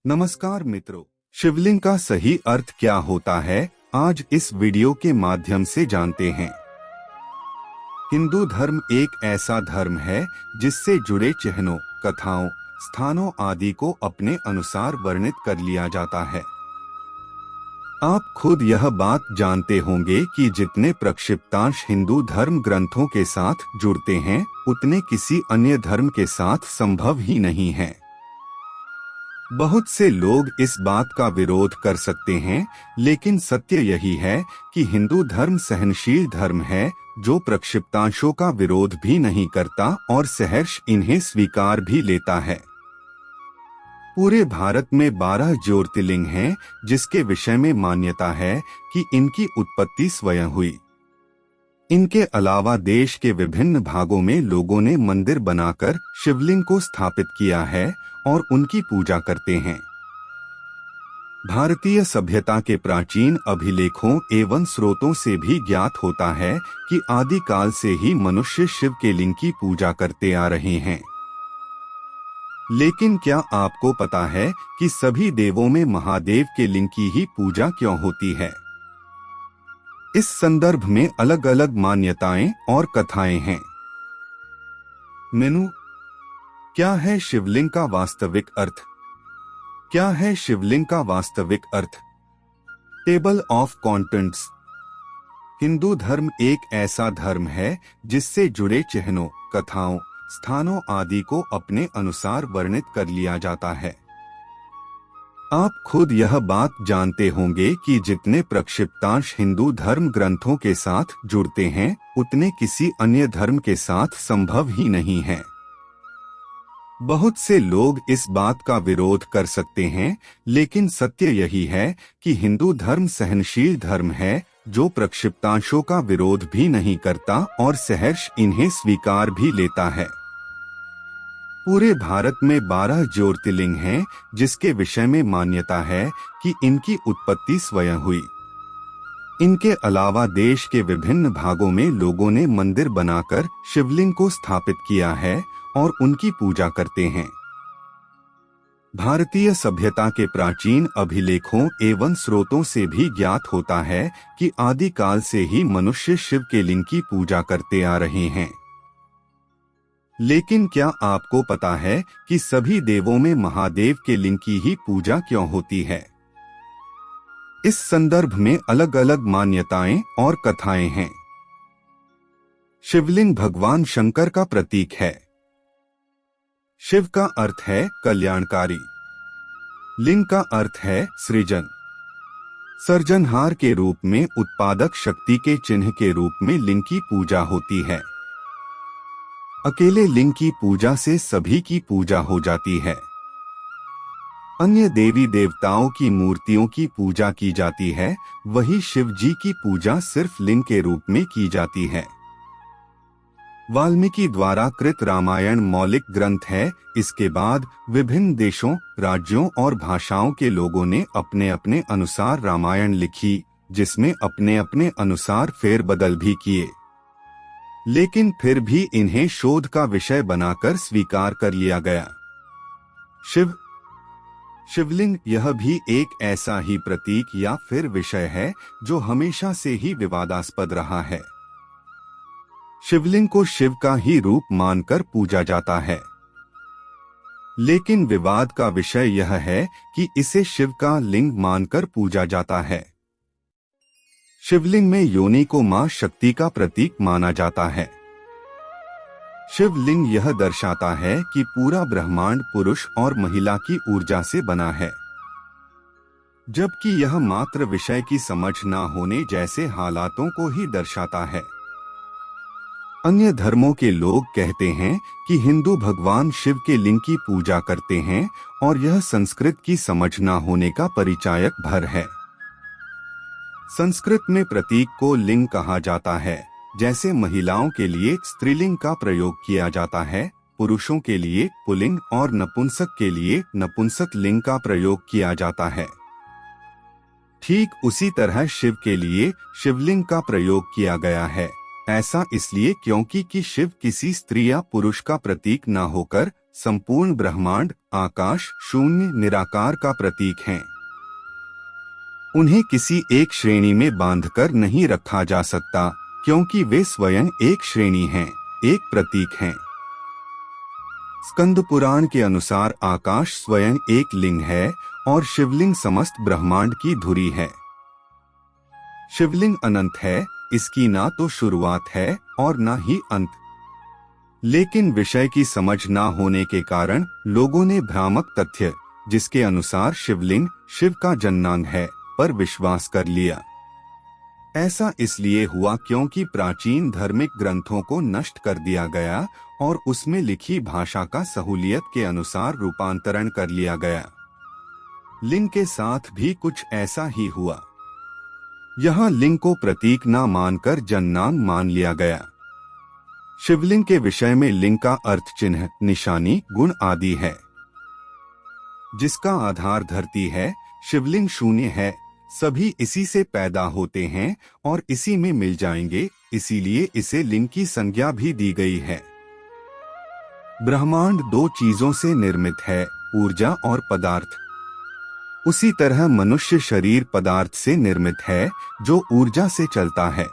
नमस्कार मित्रों, शिवलिंग का सही अर्थ क्या होता है, आज इस वीडियो के माध्यम से जानते हैं। हिंदू धर्म एक ऐसा धर्म है जिससे जुड़े चिन्हों, कथाओं, स्थानों आदि को अपने अनुसार वर्णित कर लिया जाता है। आप खुद यह बात जानते होंगे कि जितने प्रक्षिप्तांश हिंदू धर्म ग्रंथों के साथ जुड़ते हैं, उतने किसी अन्य धर्म के साथ संभव ही नहीं है। बहुत से लोग इस बात का विरोध कर सकते हैं, लेकिन सत्य यही है कि हिंदू धर्म सहनशील धर्म है जो प्रक्षिप्तांशों का विरोध भी नहीं करता और सहर्ष इन्हें स्वीकार भी लेता है। पूरे भारत में 12 ज्योतिर्लिंग हैं, जिसके विषय में मान्यता है कि इनकी उत्पत्ति स्वयं हुई। इनके अलावा देश के विभिन्न भागों में लोगों ने मंदिर बनाकर शिवलिंग को स्थापित किया है और उनकी पूजा करते हैं। भारतीय सभ्यता के प्राचीन अभिलेखों एवं स्रोतों से भी ज्ञात होता है कि आदिकाल से ही मनुष्य शिव के लिंग की पूजा करते आ रहे हैं। लेकिन क्या आपको पता है कि सभी देवों में महादेव के लिंग की ही पूजा क्यों होती है? इस संदर्भ में अलग अलग मान्यताएं और कथाएं हैं। मेनू, क्या है शिवलिंग का वास्तविक अर्थ? क्या है शिवलिंग का वास्तविक अर्थ? Table of contents. हिंदू धर्म एक ऐसा धर्म है जिससे जुड़े चिन्हों, कथाओं, स्थानों आदि को अपने अनुसार वर्णित कर लिया जाता है। आप खुद यह बात जानते होंगे कि जितने प्रक्षिप्तांश हिंदू धर्म ग्रंथों के साथ जुड़ते हैं, उतने किसी अन्य धर्म के साथ संभव ही नहीं है। बहुत से लोग इस बात का विरोध कर सकते हैं, लेकिन सत्य यही है कि हिंदू धर्म सहनशील धर्म है जो प्रक्षिप्तांशों का विरोध भी नहीं करता और सहर्ष इन्हें स्वीकार भी लेता है। पूरे भारत में 12 ज्योतिर्लिंग हैं, जिसके विषय में मान्यता है कि इनकी उत्पत्ति स्वयं हुई। इनके अलावा देश के विभिन्न भागों में लोगों ने मंदिर बनाकर शिवलिंग को स्थापित किया है और उनकी पूजा करते हैं। भारतीय सभ्यता के प्राचीन अभिलेखों एवं स्रोतों से भी ज्ञात होता है कि आदिकाल से ही मनुष्य शिव के लिंग की पूजा करते आ रहे हैं। लेकिन क्या आपको पता है कि सभी देवों में महादेव के लिंग की ही पूजा क्यों होती है? इस संदर्भ में अलग अलग मान्यताएं और कथाएं हैं। शिवलिंग भगवान शंकर का प्रतीक है। शिव का अर्थ है कल्याणकारी। लिंग का अर्थ है सृजन, सर्जनहार के रूप में उत्पादक शक्ति के चिन्ह के रूप में लिंग की पूजा होती है। अकेले लिंग की पूजा से सभी की पूजा हो जाती है। अन्य देवी देवताओं की मूर्तियों की पूजा की जाती है, वही शिव जी की पूजा सिर्फ लिंग के रूप में की जाती है। वाल्मीकि द्वारा कृत रामायण मौलिक ग्रंथ है। इसके बाद विभिन्न देशों, राज्यों और भाषाओं के लोगों ने अपने अपने अनुसार रामायण लिखी, जिसमें अपने अपने अनुसार फेरबदल भी किए, लेकिन फिर भी इन्हें शोध का विषय बनाकर स्वीकार कर लिया गया। शिवलिंग यह भी एक ऐसा ही प्रतीक या फिर विषय है जो हमेशा से ही विवादास्पद रहा है। शिवलिंग को शिव का ही रूप मानकर पूजा जाता है, लेकिन विवाद का विषय यह है कि इसे शिव का लिंग मानकर पूजा जाता है। शिवलिंग में योनि को मां शक्ति का प्रतीक माना जाता है। शिवलिंग यह दर्शाता है कि पूरा ब्रह्मांड पुरुष और महिला की ऊर्जा से बना है, जबकि यह मात्र विषय की समझ न होने जैसे हालातों को ही दर्शाता है। अन्य धर्मों के लोग कहते हैं कि हिंदू भगवान शिव के लिंग की पूजा करते हैं और यह संस्कृत की समझ न होने का परिचायक भर है। संस्कृत में प्रतीक को लिंग कहा जाता है। जैसे महिलाओं के लिए स्त्रीलिंग का प्रयोग किया जाता है, पुरुषों के लिए पुल्लिंग और नपुंसक के लिए नपुंसक लिंग का प्रयोग किया जाता है। ठीक उसी तरह शिव के लिए शिवलिंग का प्रयोग किया गया है। ऐसा इसलिए क्योंकि कि शिव किसी स्त्री या पुरुष का प्रतीक न होकर संपूर्ण ब्रह्मांड, आकाश, शून्य, निराकार का प्रतीक हैं। उन्हें किसी एक श्रेणी में बांधकर नहीं रखा जा सकता, क्योंकि वे स्वयं एक श्रेणी हैं, एक प्रतीक हैं। स्कंद पुराण के अनुसार आकाश स्वयं एक लिंग है और शिवलिंग समस्त ब्रह्मांड की धुरी है। शिवलिंग अनंत है, इसकी ना तो शुरुआत है और ना ही अंत। लेकिन विषय की समझ ना होने के कारण लोगों ने भ्रामक तथ्य, जिसके अनुसार शिवलिंग शिव का जन्नांग है, पर विश्वास कर लिया। ऐसा इसलिए हुआ क्योंकि प्राचीन धार्मिक ग्रंथों को नष्ट कर दिया गया और उसमें लिखी भाषा का सहूलियत के अनुसार रूपांतरण कर लिया गया। लिंग के साथ भी कुछ ऐसा ही हुआ। यहाँ लिंग को प्रतीक न मानकर जन्नांग मान लिया गया। शिवलिंग के विषय में लिंग का अर्थ चिन्ह, निशानी, गुण आदि है, जिसका आधार धरती है। शिवलिंग शून्य है, सभी इसी से पैदा होते हैं और इसी में मिल जाएंगे, इसीलिए इसे लिंग की संज्ञा भी दी गई है। ब्रह्मांड दो चीजों से निर्मित है, ऊर्जा और पदार्थ। उसी तरह मनुष्य शरीर पदार्थ से निर्मित है, जो ऊर्जा से चलता है।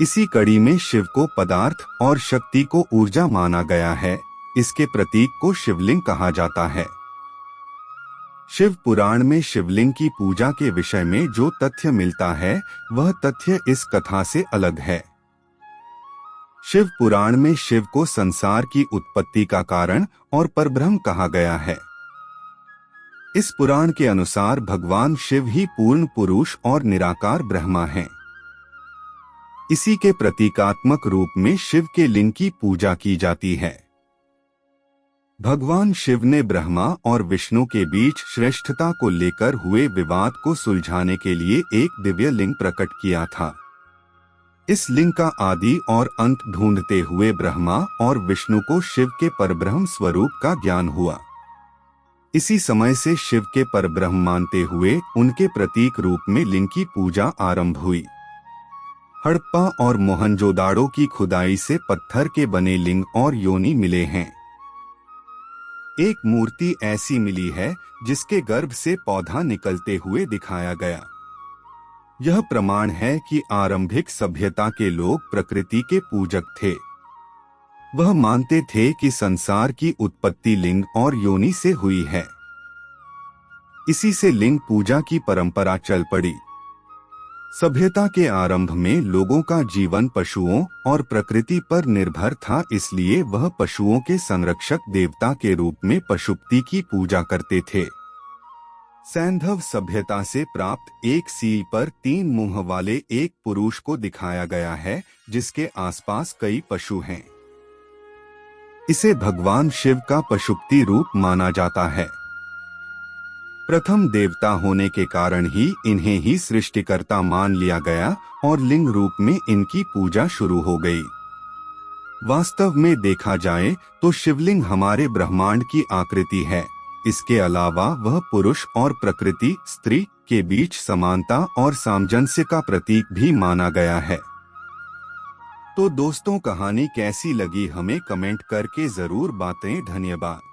इसी कड़ी में शिव को पदार्थ और शक्ति को ऊर्जा माना गया है। इसके प्रतीक को शिवलिंग कहा जाता है। शिव पुराण में शिवलिंग की पूजा के विषय में जो तथ्य मिलता है, वह तथ्य इस कथा से अलग है। शिव पुराण में शिव को संसार की उत्पत्ति का कारण और परब्रह्म कहा गया है। इस पुराण के अनुसार भगवान शिव ही पूर्ण पुरुष और निराकार ब्रह्मा हैं। इसी के प्रतीकात्मक रूप में शिव के लिंग की पूजा की जाती है। भगवान शिव ने ब्रह्मा और विष्णु के बीच श्रेष्ठता को लेकर हुए विवाद को सुलझाने के लिए एक दिव्य लिंग प्रकट किया था। इस लिंग का आदि और अंत ढूंढते हुए ब्रह्मा और विष्णु को शिव के परब्रह्म स्वरूप का ज्ञान हुआ। इसी समय से शिव के परब्रह्म मानते हुए उनके प्रतीक रूप में लिंग की पूजा आरंभ हुई। हड़प्पा और मोहनजोदाड़ो की खुदाई से पत्थर के बने लिंग और योनि मिले हैं। एक मूर्ति ऐसी मिली है जिसके गर्भ से पौधा निकलते हुए दिखाया गया। यह प्रमाण है कि आरंभिक सभ्यता के लोग प्रकृति के पूजक थे। वह मानते थे कि संसार की उत्पत्ति लिंग और योनि से हुई है। इसी से लिंग पूजा की परंपरा चल पड़ी। सभ्यता के आरंभ में लोगों का जीवन पशुओं और प्रकृति पर निर्भर था, इसलिए वह पशुओं के संरक्षक देवता के रूप में पशुपति की पूजा करते थे। सैंधव सभ्यता से प्राप्त एक सील पर 3 मुंह वाले एक पुरुष को दिखाया गया है, जिसके आसपास कई पशु हैं। इसे भगवान शिव का पशुपति रूप माना जाता है। प्रथम देवता होने के कारण ही इन्हें ही सृष्टिकर्ता मान लिया गया और लिंग रूप में इनकी पूजा शुरू हो गई। वास्तव में देखा जाए तो शिवलिंग हमारे ब्रह्मांड की आकृति है। इसके अलावा वह पुरुष और प्रकृति, स्त्री के बीच समानता और सामंजस्य का प्रतीक भी माना गया है। तो दोस्तों, कहानी कैसी लगी हमें कमेंट करके जरूर बताएं। धन्यवाद।